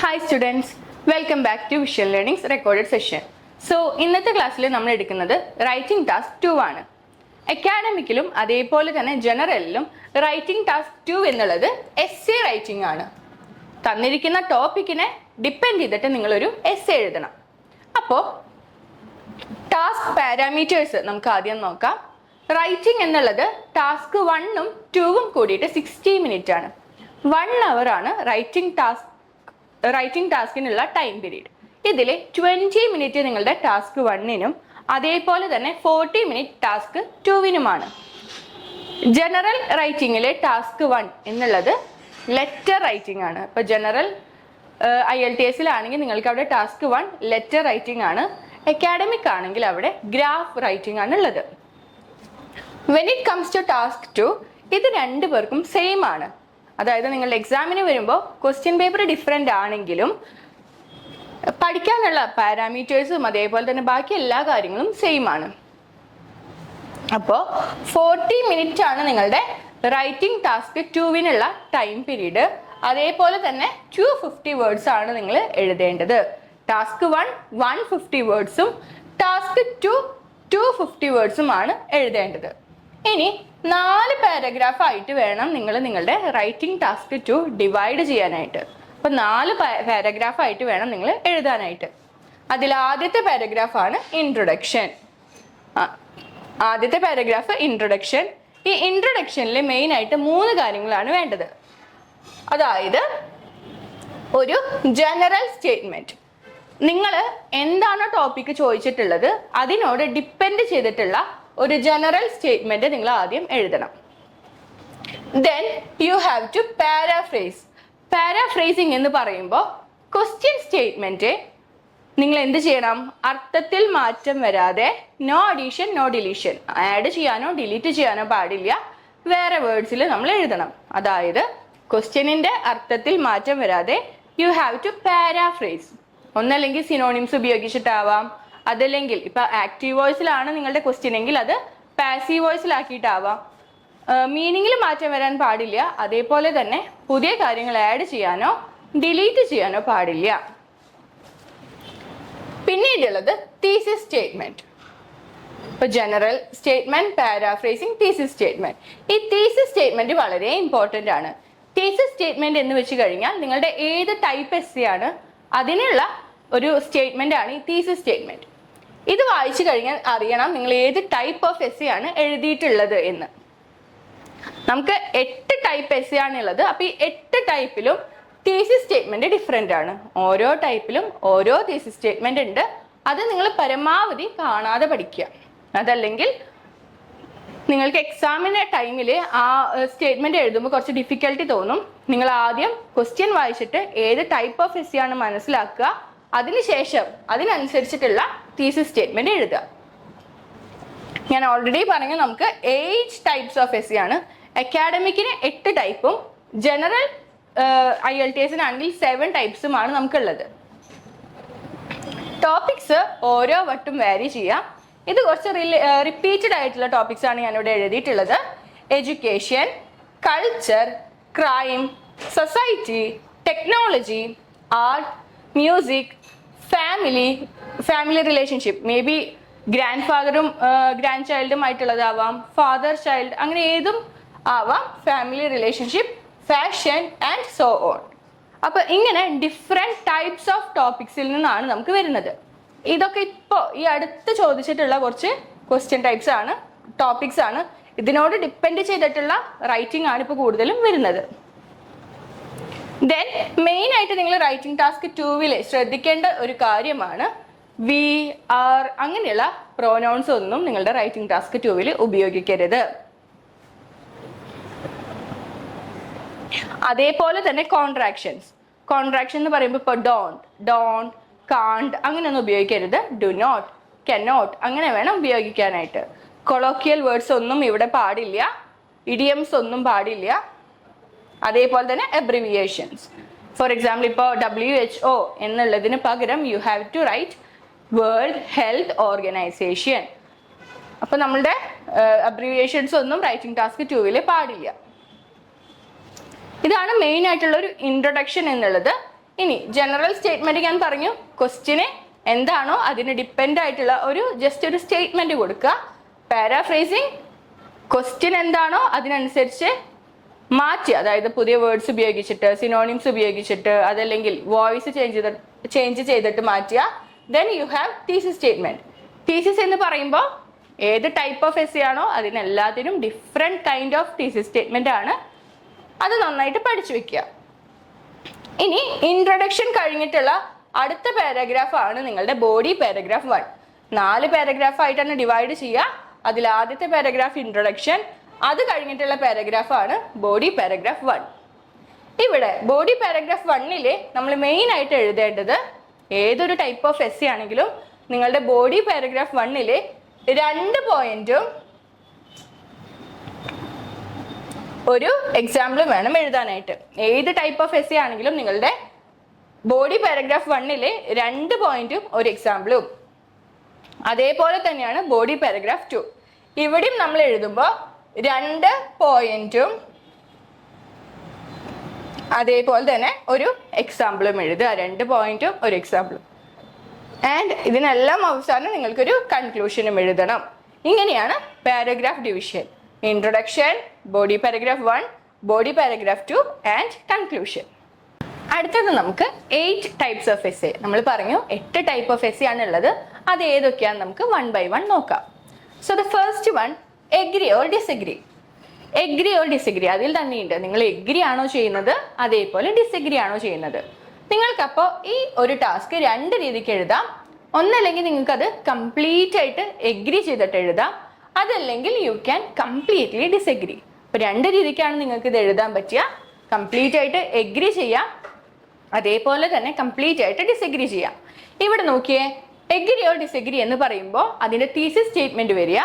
Hi students, welcome back to Visual Learning's recorded session. So, ഇന്നത്തെ ക്ലാസ്സിൽ നമ്മൾ എടുക്കുന്നത് റൈറ്റിംഗ് ടാസ്ക് 2 ആണ്. അക്കാഡമിക്കിലും അതേപോലെ തന്നെ ജനറലിലും റൈറ്റിംഗ് ടാസ്ക് 2 എന്നുള്ളത് എസ്സേ റൈറ്റിംഗ് ആണ്. തന്നിരിക്കുന്ന ടോപ്പിക്കിനെ ഡിപ്പെൻഡ് ചെയ്തിട്ട് നിങ്ങളൊരു എസ്സേ എഴുതണം. അപ്പോൾ ടാസ്ക് പാരാമീറ്റേഴ്സ് നമുക്ക് ആദ്യം നോക്കാം. റൈറ്റിംഗ് എന്നുള്ളത് ടാസ്ക് 1ഉം 2ഉം കൂടിയിട്ട് 60 മിനിറ്റ് ആണ്. 1 hour ആണ് റൈറ്റിംഗ് ടാസ്കിനുള്ള ടൈം പീരീഡ്. ഇതിൽ 20 മിനിറ്റ് നിങ്ങളുടെ ടാസ്ക് 1നും അതേപോലെ തന്നെ 40 മിനിറ്റ് ടാസ്ക് 2വിനുമാണ്. ജനറൽ റൈറ്റിംഗിലെ ടാസ്ക് 1 എന്നുള്ളത് ലെറ്റർ റൈറ്റിംഗ് ആണ്. ഇപ്പോൾ ജനറൽ IELTS-ലാണെങ്കിൽ നിങ്ങൾക്ക് അവിടെ ടാസ്ക് 1 ലെറ്റർ റൈറ്റിംഗ് ആണ്. അക്കാഡമിക് ആണെങ്കിൽ അവിടെ ഗ്രാഫ് റൈറ്റിംഗ് ആണ് ഉള്ളത്. When it comes to task 2 ഇത് രണ്ടു പേർക്കും സെയിം ആണ്. അതായത് നിങ്ങളുടെ എക്സാമിന് വരുമ്പോൾ ക്വസ്റ്റ്യൻ പേപ്പർ ഡിഫറെൻ്റ് ആണെങ്കിലും പഠിക്കാനുള്ള പാരാമീറ്റേഴ്സും അതേപോലെ തന്നെ ബാക്കി എല്ലാ കാര്യങ്ങളും സെയിം ആണ്. അപ്പോൾ 40 മിനിറ്റ് ആണ് നിങ്ങളുടെ റൈറ്റിംഗ് ടാസ്ക് 2വിനുള്ള ടൈം പീരീഡ്. അതേപോലെ തന്നെ 250 വേർഡ്സ് ആണ് നിങ്ങൾ എഴുതേണ്ടത്. ടാസ്ക് 1 150 വേർഡ്സും ടാസ്ക് 2 250 വേർഡ്സും ആണ് എഴുതേണ്ടത്. ഇനി 4 പാരഗ്രാഫ് ആയിട്ട് വേണം നിങ്ങൾ നിങ്ങളുടെ റൈറ്റിംഗ് ടാസ്ക് 2 ഡിവൈഡ് ചെയ്യാനായിട്ട്. അപ്പോൾ 4 പാരഗ്രാഫ് ആയിട്ട് വേണം നിങ്ങൾ എഴുതാനായിട്ട്. അതിൽ ആദ്യത്തെ പാരഗ്രാഫാണ് ഇൻട്രൊഡക്ഷൻ. ആദ്യത്തെ പാരഗ്രാഫ് ഇൻട്രൊഡക്ഷൻ. ഈ ഇൻട്രൊഡക്ഷനിൽ മെയിൻ ആയിട്ട് 3 കാര്യങ്ങളാണ് വേണ്ടത്. അതായത് ഒരു ജനറൽ സ്റ്റേറ്റ്മെന്റ്, നിങ്ങൾ എന്താണോ ടോപ്പിക്ക് ചോദിച്ചിട്ടുള്ളത് അതിനോട് ഡിപ്പെൻഡ് ചെയ്തിട്ടുള്ള ഒരു ജനറൽ സ്റ്റേറ്റ്മെന്റ് നിങ്ങൾ ആദ്യം എഴുതണം. Then you have to paraphrase. Paraphrasing എന്ന് പറയുമ്പോൾ ക്വസ്റ്റ്യൻ സ്റ്റേറ്റ്മെന്റ് നിങ്ങൾ എന്ത് ചെയ്യണം? അർത്ഥത്തിൽ മാറ്റം വരാതെ, no addition no deletion, add ചെയ്യാനോ ഡിലീറ്റ് ചെയ്യാനോ പാടില്ല. വേറെ വേർഡ്സിൽ നമ്മൾ എഴുതണം. അതായത് ക്വസ്റ്റ്യനിന്റെ അർത്ഥത്തിൽ മാറ്റം വരാതെ യു ഹാവ് ടു പാരാഫ്രേസ്. ഒന്നല്ലെങ്കിൽ സിനോണിംസ് ഉപയോഗിച്ചിട്ടാവാം, അതല്ലെങ്കിൽ ഇപ്പൊ ആക്റ്റീവ് വോയിസിലാണ് നിങ്ങളുടെ ക്വസ്റ്റ്യൻ എങ്കിൽ അത് പാസീവ് വോയിസിലാക്കിയിട്ടാവാം. മീനിങ്ങിൽ മാറ്റം വരാൻ പാടില്ല. അതേപോലെ തന്നെ പുതിയ കാര്യങ്ങൾ ആഡ് ചെയ്യാനോ ഡിലീറ്റ് ചെയ്യാനോ പാടില്ല. പിന്നീടുള്ളത് തീസിസ് സ്റ്റേറ്റ്മെന്റ്. ഇപ്പൊ general statement, paraphrasing, thesis statement. ഈ തീസിസ് സ്റ്റേറ്റ്മെന്റ് വളരെ ഇമ്പോർട്ടന്റ് ആണ്. തീസിസ് സ്റ്റേറ്റ്മെന്റ് എന്ന് വെച്ച് കഴിഞ്ഞാൽ നിങ്ങളുടെ ഏത് ടൈപ്പ് എസ്സേ ആണ് അതിനുള്ള ഒരു സ്റ്റേറ്റ്മെന്റ് ആണ് ഈ തീസിസ് സ്റ്റേറ്റ്മെന്റ്. ഇത് വായിച്ചു കഴിഞ്ഞാൽ അറിയണം നിങ്ങൾ ഏത് ടൈപ്പ് ഓഫ് എസ്സേ ആണ് എഴുതിയിട്ടുള്ളത് എന്ന്. നമുക്ക് 8 ടൈപ്പ് എസ്സേ ആണ് ഉള്ളത്. അപ്പൊ ഈ 8 ടൈപ്പിലും തീസിസ് സ്റ്റേറ്റ്മെന്റ് ഡിഫറെന്റ് ആണ്. ഓരോ ടൈപ്പിലും ഓരോ തീസിസ് സ്റ്റേറ്റ്മെന്റ് ഉണ്ട്. അത് നിങ്ങൾ പരമാവധി കാണാതെ പഠിക്കുക. അതല്ലെങ്കിൽ നിങ്ങൾക്ക് എക്സാമിന്റെ ടൈമിൽ ആ സ്റ്റേറ്റ്മെന്റ് എഴുതുമ്പോൾ കുറച്ച് ഡിഫിക്കൽട്ടി തോന്നും. നിങ്ങൾ ആദ്യം ക്വസ്റ്റ്യൻ വായിച്ചിട്ട് ഏത് ടൈപ്പ് ഓഫ് എസ്സേ ആണ് മനസ്സിലാക്കുക. അതിനുശേഷം അതിനനുസരിച്ചിട്ടുള്ള തീസിസ് സ്റ്റേറ്റ്മെന്റ് എഴുതുക. ഞാൻ ഓൾറെഡി പറഞ്ഞു നമുക്ക് 8 ടൈപ്സ് ഓഫ് എസ്സേ ആണ്. അക്കാഡമിക്കിന് 8 ടൈപ്പും ജനറൽ IELTS-നാണെങ്കിൽ 7 ടൈപ്സുമാണ് നമുക്കുള്ളത്. ടോപ്പിക്സ് ഓരോ വട്ടും വാരി ചെയ്യാം. ഇത് കുറച്ച് റിപ്പീറ്റഡ് ആയിട്ടുള്ള ടോപ്പിക്സ് ആണ് ഞാനിവിടെ എഴുതിയിട്ടുള്ളത്. Education, culture, crime, society, technology, art, music, family relationship, maybe grand ഫാദറും ഗ്രാൻഡ് ചൈൽഡുമായിട്ടുള്ളതാവാം, ഫാദർ ചൈൽഡ്, അങ്ങനെ ഏതും ആവാം, family relationship, fashion and so on. അപ്പൊ ഇങ്ങനെ ഡിഫറെന്റ് ടൈപ്സ് ഓഫ് ടോപ്പിക്സിൽ നിന്നാണ് നമുക്ക് വരുന്നത്. ഇതൊക്കെ ഇപ്പോൾ ഈ അടുത്ത് ചോദിച്ചിട്ടുള്ള കുറച്ച് ക്വസ്റ്റ്യൻ ടൈപ്സ് ആണ്, ടോപ്പിക്സ് ആണ്. ഇതിനോട് ഡിപ്പെൻഡ് ചെയ്തിട്ടുള്ള റൈറ്റിംഗ് ആണ് ഇപ്പോൾ കൂടുതലും വരുന്നത്. ദെൻ മെയിൻ ആയിട്ട് നിങ്ങൾ റൈറ്റിംഗ് ടാസ്ക് 2വിൽ ശ്രദ്ധിക്കേണ്ട ഒരു കാര്യമാണ് വി, ആർ അങ്ങനെയുള്ള പ്രോനൗൺസ് ഒന്നും നിങ്ങളുടെ റൈറ്റിംഗ് ടാസ്ക് 2വിൽ ഉപയോഗിക്കരുത്. അതേപോലെ തന്നെ കോൺട്രാക്ഷൻസ് എന്ന് പറയുമ്പോൾ ഇപ്പോൾ ഡോണ്ട്, കാണ്ട് അങ്ങനെയൊന്നും ഉപയോഗിക്കരുത്. ഡു നോട്ട്, കനോട്ട് അങ്ങനെ വേണം ഉപയോഗിക്കാനായിട്ട്. കൊളോക്കിയൽ വേർഡ്സ് ഒന്നും ഇവിടെ പാടില്ല. ഇഡിയംസ് ഒന്നും പാടില്ല. അതേപോലെ തന്നെ അബ്രിവിയേഷൻസ്. ഫോർ എക്സാമ്പിൾ ഇപ്പോൾ WHO എന്നുള്ളതിന് പകരം you have to write world health organization. അപ്പൊ നമ്മളുടെ അബ്രിവിയേഷൻസ് ഒന്നും റൈറ്റിംഗ് ടാസ്ക് 2വിൽ പാടില്ല. ഇതാണ് മെയിൻ ആയിട്ടുള്ള ഒരു ഇൻട്രൊഡക്ഷൻ എന്നുള്ളത്. ഇനി ജനറൽ സ്റ്റേറ്റ്മെന്റ് ഞാൻ പറഞ്ഞു, ക്വസ്റ്റ്യന് എന്താണോ അതിന് ഡിപ്പെൻഡ് ആയിട്ടുള്ള ജസ്റ്റ് ഒരു സ്റ്റേറ്റ്മെന്റ് കൊടുക്കുക. പാരാഫ്രേസിങ് ക്വസ്റ്റ്യൻ എന്താണോ അതിനനുസരിച്ച് മാറ്റി, അതായത് പുതിയ വേർഡ്സ് ഉപയോഗിച്ചിട്ട്, സിനോണിംസ് ഉപയോഗിച്ചിട്ട്, അതല്ലെങ്കിൽ വോയിസ് ചേഞ്ച് ചെയ്തിട്ട് മാറ്റുക. Then you have thesis statement. Thesis എന്ന് പറയുമ്പോൾ ഏത് ടൈപ്പ് ഓഫ് എസ് ആണോ അതിനെല്ലാത്തിനും different kind of thesis statement ആണ്. അത് നന്നായിട്ട് പഠിച്ചു വെക്കുക. ഇനി ഇൻട്രൊഡക്ഷൻ കഴിഞ്ഞിട്ടുള്ള അടുത്ത പാരഗ്രാഫ് ആണ് നിങ്ങളുടെ ബോഡി പാരഗ്രാഫ് 1. 4 പാരഗ്രാഫ് ആയിട്ടാണ് ഡിവൈഡ് ചെയ്യുക. അതിൽ ആദ്യത്തെ പാരഗ്രാഫ് ഇൻട്രൊഡക്ഷൻ, അത് കഴിഞ്ഞിട്ടുള്ള പാരഗ്രാഫ് ആണ് ബോഡി പാരഗ്രാഫ് 1. ഇവിടെ ബോഡി പാരഗ്രാഫ് 1 നമ്മൾ മെയിൻ ആയിട്ട് എഴുതേണ്ടത്, ഏതൊരു ടൈപ്പ് ഓഫ് എസ് ആണെങ്കിലും നിങ്ങളുടെ ബോഡി പാരഗ്രാഫ് 1 2 പോയിന്റും ഒരു എക്സാമ്പിളും വേണം എഴുതാനായിട്ട്. ഏത് ടൈപ്പ് ഓഫ് എസ് ആണെങ്കിലും നിങ്ങളുടെ ബോഡി പാരഗ്രാഫ് 1 2 പോയിന്റും ഒരു എക്സാമ്പിളും. അതേപോലെ തന്നെയാണ് ബോഡി പാരഗ്രാഫ് 2. ഇവിടെയും നമ്മൾ എഴുതുമ്പോൾ 2 പോയിന്റും അതേപോലെ തന്നെ ഒരു എക്സാമ്പിളും എഴുതുക. 2 പോയിന്റും ഒരു എക്സാമ്പിളും. ആൻഡ് ഇതിനെല്ലാം അവസാനം നിങ്ങൾക്കൊരു കൺക്ലൂഷനും എഴുതണം. ഇങ്ങനെയാണ് paragraph division. Introduction, body paragraph 1, body paragraph 2 and conclusion. അടുത്തത് നമുക്ക് 8 ടൈപ്സ് ഓഫ് എസ്. നമ്മൾ പറഞ്ഞു 8 ടൈപ്പ് ഓഫ് എസ് ആണ് ഉള്ളത്. അത് ഏതൊക്കെയാണെന്ന് നമുക്ക് 1 by 1 നോക്കാം. So the first one, agree or disagree. Agree or disagree അതിൽ തന്നെയുണ്ട്. നിങ്ങൾ എഗ്രി ആണോ ചെയ്യുന്നത്, അതേപോലെ ഡിസഗ്രി ആണോ ചെയ്യുന്നത്. നിങ്ങൾക്കപ്പോൾ ഈ ഒരു ടാസ്ക് 2 രീതിക്ക് എഴുതാം. ഒന്നല്ലെങ്കിൽ നിങ്ങൾക്കത് കംപ്ലീറ്റ് ആയിട്ട് എഗ്രി ചെയ്തിട്ട് എഴുതാം, അതല്ലെങ്കിൽ യു ക്യാൻ കംപ്ലീറ്റ്ലി ഡിസഗ്രി. അപ്പോൾ 2 രീതിക്കാണ് നിങ്ങൾക്ക് ഇത് എഴുതാൻ പറ്റുക. കംപ്ലീറ്റ് ആയിട്ട് എഗ്രി ചെയ്യാം, അതേപോലെ തന്നെ കംപ്ലീറ്റ് ആയിട്ട് ഡിസഗ്രി ചെയ്യാം. ഇവിടെ നോക്കിയേ, എഗ്രി ഓർ ഡിസഗ്രി എന്ന് പറയുമ്പോൾ അതിന്റെ തീസിസ് സ്റ്റേറ്റ്മെന്റ് വരിക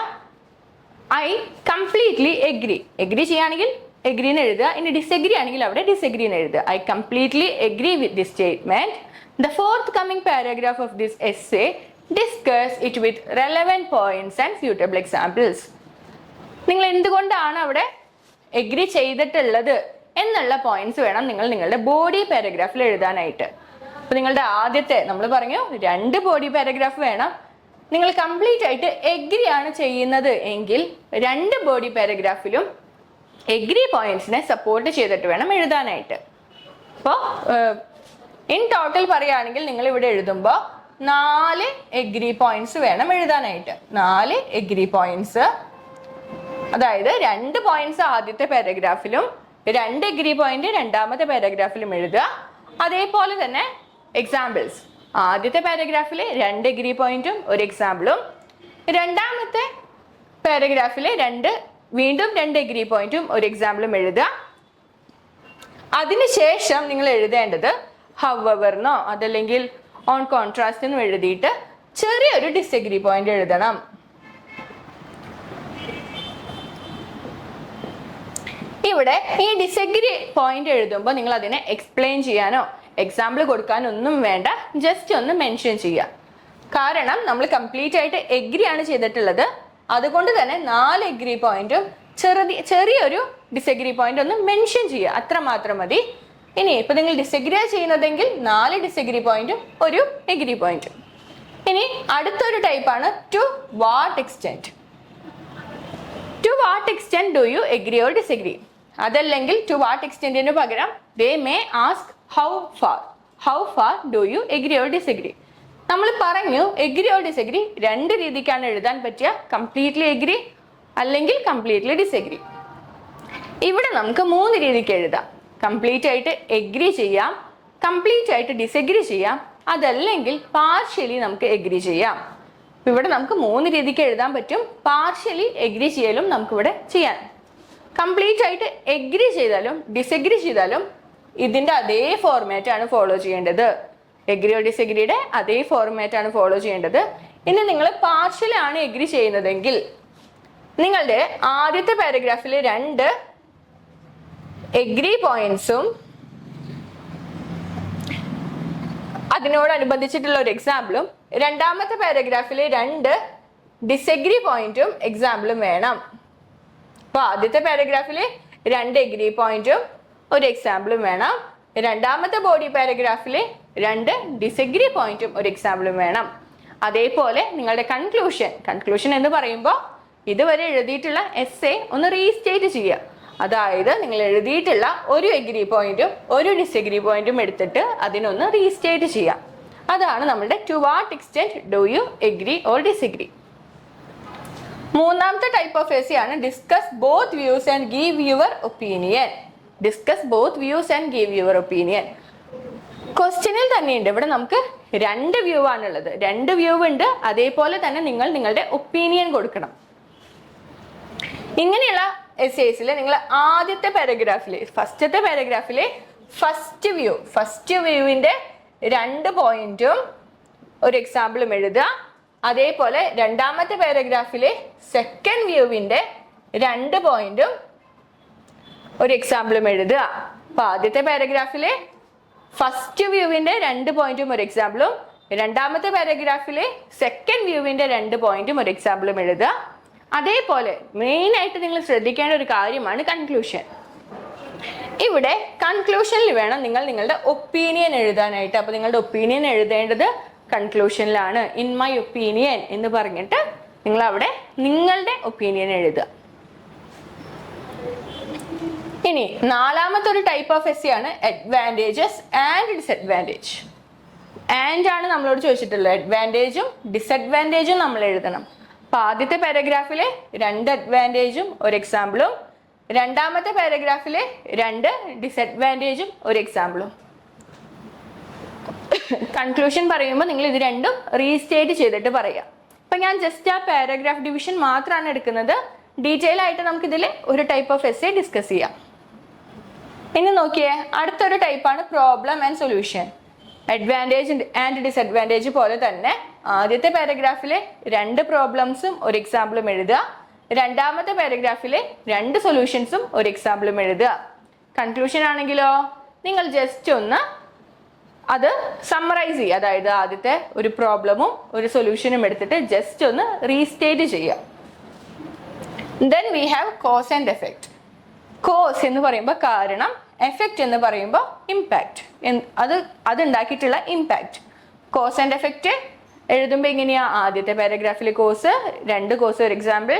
ഐ കംപ്ലീറ്റ്ലി എഗ്രി. എഗ്രി ചെയ്യുകയാണെങ്കിൽ എഗ്രി എന്ന് എഴുതുക, ഇനി ഡിസഗ്രി ആണെങ്കിൽ അവിടെ ഡിസഗ്രി എന്ന് എഴുതുക. I completely agree with this statement. The fourth coming paragraph of this essay discuss it with relevant points and suitable examples. നിങ്ങൾ എന്തുകൊണ്ടാണ് അവിടെ എഗ്രി ചെയ്തിട്ടുള്ളത് എന്നുള്ള പോയിന്റ്സ് വേണം നിങ്ങൾ നിങ്ങളുടെ ബോഡി പാരഗ്രാഫിൽ എഴുതാനായിട്ട്. അപ്പൊ നിങ്ങളുടെ ആദ്യത്തെ നമ്മൾ പറഞ്ഞു 2 ബോഡി പാരഗ്രാഫ് വേണം. നിങ്ങൾ കംപ്ലീറ്റ് ആയിട്ട് എഗ്രി ആണ് ചെയ്യുന്നത് എങ്കിൽ 2 ബോഡി പാരഗ്രാഫിലും എഗ്രി പോയിന്റ്സിനെ സപ്പോർട്ട് ചെയ്തിട്ട് വേണം എഴുതാനായിട്ട്. അപ്പോൾ ഇൻ ടോട്ടൽ പറയുകയാണെങ്കിൽ നിങ്ങൾ ഇവിടെ എഴുതുമ്പോൾ 4 എഗ്രി പോയിന്റ്സ് വേണം എഴുതാനായിട്ട്. 4 എഗ്രി പോയിന്റ്സ്, അതായത് 2 പോയിന്റ്സ് ആദ്യത്തെ പാരഗ്രാഫിലും 2 എഗ്രി പോയിന്റ് രണ്ടാമത്തെ പാരഗ്രാഫിലും എഴുതുക. അതേപോലെ തന്നെ എക്സാമ്പിൾസ്, ആദ്യത്തെ പാരഗ്രാഫിൽ 2 എഗ്രി പോയിന്റും ഒരു എക്സാമ്പിളും, രണ്ടാമത്തെ പാരഗ്രാഫിൽ വീണ്ടും 2 എഗ്രി പോയിന്റും ഒരു എക്സാമ്പിളും എഴുതുക. അതിനുശേഷം നിങ്ങൾ എഴുതേണ്ടത് ഹവെവർന്നോ അതല്ലെങ്കിൽ ഓൺ കോൺട്രാസ്റ്റ് എന്നും എഴുതിയിട്ട് ചെറിയൊരു ഡിസഗ്രി പോയിന്റ് എഴുതണം. ഇവിടെ ഈ ഡിസഗ്രി പോയിന്റ് എഴുതുമ്പോൾ നിങ്ങൾ അതിനെ എക്സ്പ്ലെയിൻ ചെയ്യാനോ എക്സാമ്പിൾ കൊടുക്കാനോ ഒന്നും വേണ്ട, ജസ്റ്റ് ഒന്ന് മെൻഷൻ ചെയ്യുക. കാരണം നമ്മൾ കംപ്ലീറ്റ് ആയിട്ട് എഗ്രി ആണ് ചെയ്തിട്ടുള്ളത്. അതുകൊണ്ട് തന്നെ 4 എഗ്രി പോയിന്റും ചെറിയൊരു ഡിസഗ്രി പോയിന്റ് ഒന്ന് മെൻഷൻ ചെയ്യുക, അത്ര മാത്രം മതി. ഇനി ഇപ്പൊ നിങ്ങൾ ഡിസഗ്രി ചെയ്യുന്നതെങ്കിൽ 4 ഡിസഗ്രി പോയിന്റും ഒരു എഗ്രി പോയിന്റും. ഇനി അടുത്തൊരു ടൈപ്പാണ് to what extent. To what extent do you agree or disagree? അതല്ലെങ്കിൽ ടു വാട്ട് എക്സ്റ്റെന്റിന് പകരം they may ask how far do you agree or disagree. നമ്മൾ പറഞ്ഞു എഗ്രി ഓർ ഡിസഗ്രി 2 രീതിക്കാണ് എഴുതാൻ പറ്റുക, കംപ്ലീറ്റ്ലി എഗ്രി അല്ലെങ്കിൽ കംപ്ലീറ്റ്ലി ഡിസഗ്രി. ഇവിടെ നമുക്ക് 3 രീതിക്ക് എഴുതാം. കംപ്ലീറ്റ് ആയിട്ട് എഗ്രി ചെയ്യാം, കംപ്ലീറ്റ് ആയിട്ട് ഡിസഗ്രി ചെയ്യാം, അതല്ലെങ്കിൽ പാർഷ്യലി നമുക്ക് എഗ്രി ചെയ്യാം. ഇവിടെ നമുക്ക് 3 രീതിക്ക് എഴുതാൻ പറ്റും. പാർഷ്യലി എഗ്രി ചെയ്യലും നമുക്കിവിടെ ചെയ്യാം. കംപ്ലീറ്റ് ആയിട്ട് എഗ്രി ചെയ്താലും ഡിസഗ്രി ചെയ്താലും ഇതിന്റെ അതേ ഫോർമാറ്റ് ആണ് ഫോളോ ചെയ്യേണ്ടത്. എഗ്രി ഓർ ഡിസഗ്രിയുടെ അതേ ഫോർമാറ്റ് ആണ് ഫോളോ ചെയ്യേണ്ടത്. ഇനി നിങ്ങൾ പാർഷ്യൽ ആണ് എഗ്രി ചെയ്യുന്നതെങ്കിൽ നിങ്ങളുടെ ആദ്യത്തെ പാരഗ്രാഫിൽ 2 എഗ്രി പോയിന്റ്സും അതിനോടനുബന്ധിച്ചിട്ടുള്ള ഒരു എക്സാമ്പിളും, രണ്ടാമത്തെ പാരഗ്രാഫിൽ 2 ഡിസഗ്രി പോയിന്റും എക്സാമ്പിളും വേണം. അപ്പൊ ആദ്യത്തെ പാരഗ്രാഫിൽ 2 എഗ്രി പോയിന്റും ഒരു എക്സാമ്പിളും വേണം. രണ്ടാമത്തെ ബോഡി പാരഗ്രാഫിലെ 2 ഡിസഗ്രി പോയിന്റും ഒരു എക്സാമ്പിളും വേണം. അതേപോലെ നിങ്ങളുടെ കൺക്ലൂഷൻ എന്ന് പറയുമ്പോൾ ഇതുവരെ എഴുതിയിട്ടുള്ള എസ്സേ ഒന്ന് റീസ്റ്റേറ്റ് ചെയ്യുക. അതായത് നിങ്ങൾ എഴുതിയിട്ടുള്ള ഒരു എഗ്രി പോയിന്റും ഒരു ഡിസഗ്രി പോയിന്റും എടുത്തിട്ട് അതിനൊന്ന് റീസ്റ്റേറ്റ് ചെയ്യാം. അതാണ് നമ്മുടെ to what extent do you agree or disagree. മൂന്നാമത്തെ ടൈപ്പ് ഓഫ് എസ്സേ ആണ് discuss both views and give your opinion. ക്വസ്റ്റ്യനിൽ തന്നെയുണ്ട്, ഇവിടെ നമുക്ക് 2 വ്യൂ ആണുള്ളത്. 2 വ്യൂ ഉണ്ട്. അതേപോലെ തന്നെ നിങ്ങൾ നിങ്ങളുടെ ഒപ്പീനിയൻ കൊടുക്കണം. ഇങ്ങനെയുള്ള എസ്സേസിൽ നിങ്ങൾ ആദ്യത്തെ പാരഗ്രാഫിലെ ഫസ്റ്റ് വ്യൂവിന്റെ 2 പോയിന്റും ഒരു എക്സാമ്പിളും എഴുതുക. അതേപോലെ രണ്ടാമത്തെ പാരഗ്രാഫിലെ സെക്കൻഡ് വ്യൂവിന്റെ 2 പോയിന്റും ഒരു എക്സാമ്പിളും എഴുതുക. അപ്പൊ ആദ്യത്തെ പാരഗ്രാഫിലെ ഫസ്റ്റ് വ്യൂവിന്റെ 2 പോയിന്റും ഒരു എക്സാമ്പിളും, രണ്ടാമത്തെ പാരഗ്രാഫിലെ സെക്കൻഡ് വ്യൂവിന്റെ 2 പോയിന്റും ഒരു എക്സാമ്പിളും എഴുതുക. അതേപോലെ മെയിൻ ആയിട്ട് നിങ്ങൾ ശ്രദ്ധിക്കേണ്ട ഒരു കാര്യമാണ് കൺക്ലൂഷൻ. ഇവിടെ കൺക്ലൂഷനിൽ വേണം നിങ്ങൾ നിങ്ങളുടെ ഒപ്പീനിയൻ എഴുതാനായിട്ട്. അപ്പൊ നിങ്ങളുടെ ഒപ്പീനിയൻ എഴുതേണ്ടത് കൺക്ലൂഷനിലാണ്. ഇൻ മൈ ഒപ്പീനിയൻ എന്ന് പറഞ്ഞിട്ട് നിങ്ങൾ അവിടെ നിങ്ങളുടെ ഒപ്പീനിയൻ എഴുതുക. ഇനി നാലാമത്തെ ഒരു ടൈപ്പ് ഓഫ് എസ്സേ ആണ് അഡ്വാൻറ്റേജസ് ആൻഡ് ഡിസഡ്വാൻറ്റേജ്. ആൻഡ് ആണ് നമ്മളോട് ചോദിച്ചിട്ടുള്ളത്. അഡ്വാൻറ്റേജും ഡിസഡ്വാൻറ്റേജും നമ്മൾ എഴുതണം. അപ്പൊ ആദ്യത്തെ പാരഗ്രാഫിലെ 2 അഡ്വാൻറ്റേജും ഒരു എക്സാമ്പിളും, രണ്ടാമത്തെ പാരഗ്രാഫിലെ 2 ഡിസഡ്വാൻറ്റേജും ഒരു എക്സാമ്പിളും. കൺക്ലൂഷൻ പറയുമ്പോൾ നിങ്ങൾ ഇത് രണ്ടും റീസ്റ്റേറ്റ് ചെയ്തിട്ട് പറയാം. അപ്പൊ ഞാൻ ജസ്റ്റ് ആ പാരഗ്രാഫ് ഡിവിഷൻ മാത്രമാണ് എടുക്കുന്നത്. ഡീറ്റെയിൽ ആയിട്ട് നമുക്ക് ഇതിൽ ഒരു ടൈപ്പ് ഓഫ് എസ്സേ ഡിസ്കസ് ചെയ്യാം. ഇനി നോക്കിയേ, അടുത്തൊരു ടൈപ്പാണ് problem and solution. Advantage and disadvantage പോലെ തന്നെ ആദ്യത്തെ പാരഗ്രാഫിലെ 2 പ്രോബ്ലംസും ഒരു എക്സാമ്പിളും എഴുതുക. രണ്ടാമത്തെ പാരഗ്രാഫിലെ 2 സൊല്യൂഷൻസും ഒരു എക്സാമ്പിളും എഴുതുക. കൺക്ലൂഷൻ ആണെങ്കിലോ നിങ്ങൾ ജസ്റ്റ് ഒന്ന് അത് സമ്മറൈസ് ചെയ്യുക. അതായത് ആദ്യത്തെ ഒരു പ്രോബ്ലമും ഒരു സൊല്യൂഷനും എടുത്തിട്ട് ജസ്റ്റ് ഒന്ന് റീസ്റ്റേറ്റ് ചെയ്യുക. Then we have cause and effect. Cause എന്ന് പറയുമ്പോൾ കാരണം, എഫക്റ്റ് എന്ന് പറയുമ്പോൾ ഇമ്പാക്റ്റ്, അതുണ്ടാക്കിയിട്ടുള്ള ഇമ്പാക്റ്റ്. കോസ് ആൻഡ് എഫക്റ്റ് എഴുതുമ്പോൾ എങ്ങനെയാ, ആദ്യത്തെ പാരഗ്രാഫിലെ കോസ്, 2 കോസ് ഒരു എക്സാമ്പിൾ,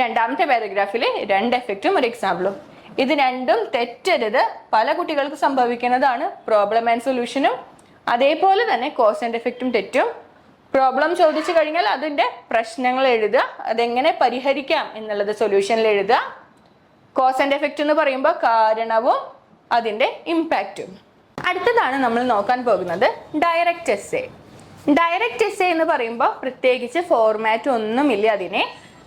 രണ്ടാമത്തെ പാരഗ്രാഫിലെ 2 എഫക്റ്റും ഒരു എക്സാമ്പിളും. ഇത് രണ്ടും തെറ്റരുത്. പല കുട്ടികൾക്ക് സംഭവിക്കുന്നതാണ് പ്രോബ്ലം ആൻഡ് സൊല്യൂഷനും. അതേപോലെ തന്നെ കോസ് ആൻഡ് എഫക്റ്റും തെറ്റും. പ്രോബ്ലം ചോദിച്ചു കഴിഞ്ഞാൽ അതിന്റെ പ്രശ്നങ്ങൾ എഴുതുക, അതെങ്ങനെ പരിഹരിക്കാം എന്നുള്ളത് സൊല്യൂഷനിൽ എഴുതുക. കോസ് ആൻഡ് എഫക്റ്റ് എന്ന് പറയുമ്പോൾ കാരണവും അതിന്റെ ഇമ്പാക്റ്റും. അടുത്തതാണ് നമ്മൾ നോക്കാൻ പോകുന്നത് ഡയറക്റ്റ് എസ്സേ. ഡയറക്റ്റ് എസ്സേ എന്ന് പറയുമ്പോൾ പ്രത്യേകിച്ച് ഫോർമാറ്റ് ഒന്നുമില്ല. അതിനെ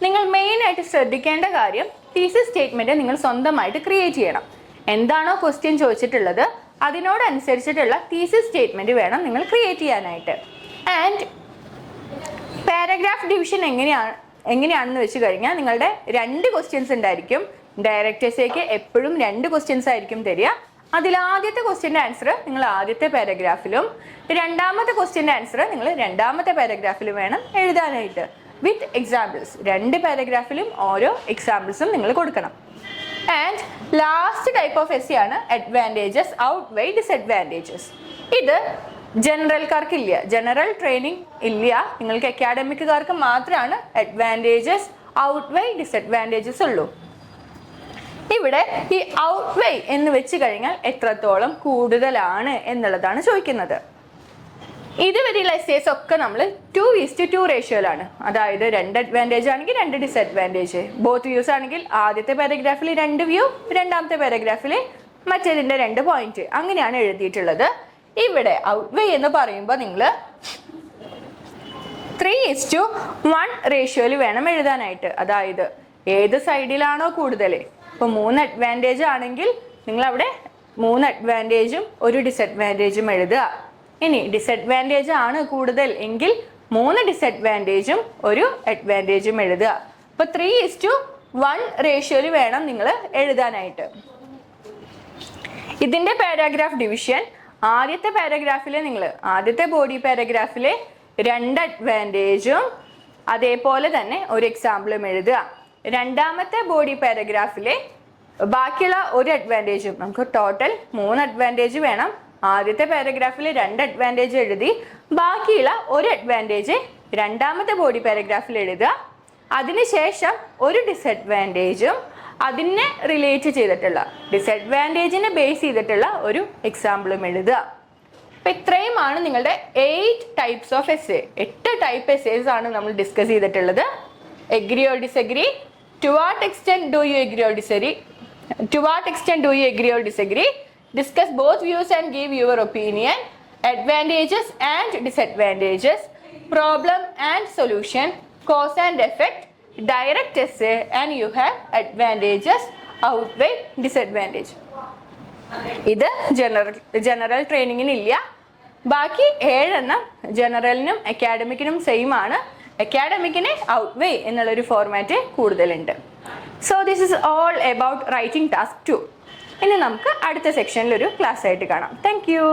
നിങ്ങൾ മെയിൻ ആയിട്ട് ശ്രദ്ധിക്കേണ്ട കാര്യം തീസിസ് സ്റ്റേറ്റ്മെന്റ് നിങ്ങൾ സ്വന്തമായിട്ട് ക്രിയേറ്റ് ചെയ്യണം. എന്താണോ ക്വസ്റ്റ്യൻ ചോദിച്ചിട്ടുള്ളത് അതിനോടനുസരിച്ചിട്ടുള്ള തീസിസ് സ്റ്റേറ്റ്മെന്റ് വേണം നിങ്ങൾ ക്രിയേറ്റ് ചെയ്യാനായിട്ട്. ആൻഡ് പാരഗ്രാഫ് ഡിവിഷൻ എങ്ങനെയാണെന്ന് വെച്ച് കഴിഞ്ഞാൽ നിങ്ങളുടെ 2 ക്വസ്റ്റ്യൻസ് ഉണ്ടായിരിക്കും. ഡയറക്റ്റ് എസ്സേക്ക് എപ്പോഴും 2 ക്വസ്റ്റ്യൻസ് ആയിരിക്കും തരിക. അതിൽ ആദ്യത്തെ ക്വസ്റ്റ്യൻ്റെ ആൻസർ നിങ്ങൾ ആദ്യത്തെ പാരഗ്രാഫിലും രണ്ടാമത്തെ ക്വസ്റ്റ്യൻ്റെ ആൻസർ നിങ്ങൾ രണ്ടാമത്തെ പാരഗ്രാഫിലും വേണം എഴുതാനായിട്ട്, വിത്ത് എക്സാമ്പിൾസ്. 2 പാരഗ്രാഫിലും ഓരോ എക്സാമ്പിൾസും നിങ്ങൾ കൊടുക്കണം. And last type of essay ആണ് അഡ്വാൻറ്റേജസ് ഔട്ട്വേ ഡിസഡ്വാൻറ്റേജസ്. ഇത് ജനറൽക്കാർക്കില്ല, ജനറൽ ട്രെയിനിങ് ഇല്ല. നിങ്ങൾക്ക് അക്കാഡമിക്കുകാർക്ക് മാത്രമാണ് അഡ്വാൻറ്റേജസ് ഔട്ട്വേ ഡിസഡ്വാൻറ്റേജസ് ഉള്ളൂ. ഇവിടെ ഈ ഔട്ട്വേ എന്ന് വെച്ച് കഴിഞ്ഞാൽ എത്രത്തോളം കൂടുതലാണ് എന്നുള്ളതാണ് ചോദിക്കുന്നത്. ഇതുവരെയുള്ള എസ്സേസ് ഒക്കെ നമ്മൾ 2:2 റേഷ്യോയിലാണ്. അതായത് 2 അഡ്വാൻറ്റേജ് ആണെങ്കിൽ 2 ഡിസഡ്വാൻറ്റേജ്. ബോത്ത് വ്യൂസ് ആണെങ്കിൽ ആദ്യത്തെ പാരഗ്രാഫിൽ 2 വ്യൂ, രണ്ടാമത്തെ പാരഗ്രാഫിൽ മറ്റേതിൻ്റെ 2 പോയിന്റ്, അങ്ങനെയാണ് എഴുതിയിട്ടുള്ളത്. ഇവിടെ ഔട്ട്വേ എന്ന് പറയുമ്പോൾ നിങ്ങൾ 3:1 റേഷ്യോയിൽ വേണം എഴുതാനായിട്ട്. അതായത് ഏത് സൈഡിലാണോ കൂടുതൽ, ഇപ്പോൾ 3 അഡ്വാൻറ്റേജ് ആണെങ്കിൽ നിങ്ങൾ അവിടെ 3 അഡ്വാൻറ്റേജും 1 ഡിസഡ്വാൻറ്റേജും എഴുതുക. ഇനി ഡിസഡ്വാൻറ്റേജ് ആണ് കൂടുതൽ എങ്കിൽ 3 ഡിസഡ്വാൻറ്റേജും 1 അഡ്വാൻറ്റേജും എഴുതുക. അപ്പോൾ 3:1 റേഷ്യോയിൽ വേണം നിങ്ങൾ എഴുതാനായിട്ട്. ഇതിൻ്റെ പാരാഗ്രാഫ് ഡിവിഷൻ ആദ്യത്തെ പാരഗ്രാഫിലെ നിങ്ങൾ ആദ്യത്തെ ബോഡി പാരഗ്രാഫിലെ 2 അഡ്വാൻറ്റേജും അതേപോലെ തന്നെ 1 എക്സാമ്പിളും എഴുതുക. രണ്ടാമത്തെ ബോഡി പാരഗ്രാഫിലെ ബാക്കിയുള്ള ഒരു അഡ്വാൻറ്റേജും, നമുക്ക് ടോട്ടൽ 3 അഡ്വാൻറ്റേജ് വേണം. ആദ്യത്തെ പാരഗ്രാഫിൽ 2 അഡ്വാൻറ്റേജ് എഴുതി, ബാക്കിയുള്ള ഒരു അഡ്വാൻറ്റേജ് രണ്ടാമത്തെ ബോഡി പാരഗ്രാഫിൽ എഴുതുക. അതിനുശേഷം ഒരു ഡിസഡ്വാൻറ്റേജും അതിനെ റിലേറ്റ് ചെയ്തിട്ടുള്ള, ഡിസഡ്വാൻറ്റേജിനെ ബേസ് ചെയ്തിട്ടുള്ള ഒരു എക്സാമ്പിളും എഴുതുക. അപ്പം ഇത്രയുമാണ് നിങ്ങളുടെ 8 types of essay. 8 type essays ആണ് നമ്മൾ ഡിസ്കസ് ചെയ്തിട്ടുള്ളത്. Agree or disagree, to what extent do you agree or disagree, to what extent do you agree or disagree, discuss both views and give your opinion, advantages and disadvantages, problem and solution, cause and effect, direct essay, and you have advantages outweigh disadvantage. ഇത് general ട്രെയിനിങ്ങിനില്ല. ബാക്കി 7 ജനറലിനും അക്കാഡമിക്കിനും same ആണ്. അക്കാഡമിക്കിന് ഔട്ട്വേ എന്നുള്ളൊരു format കൂടുതലുണ്ട്. So this is all about writing task 2. ഇനി നമുക്ക് അടുത്ത സെക്ഷനിലൊരു class ആയിട്ട് കാണാം. Thank you.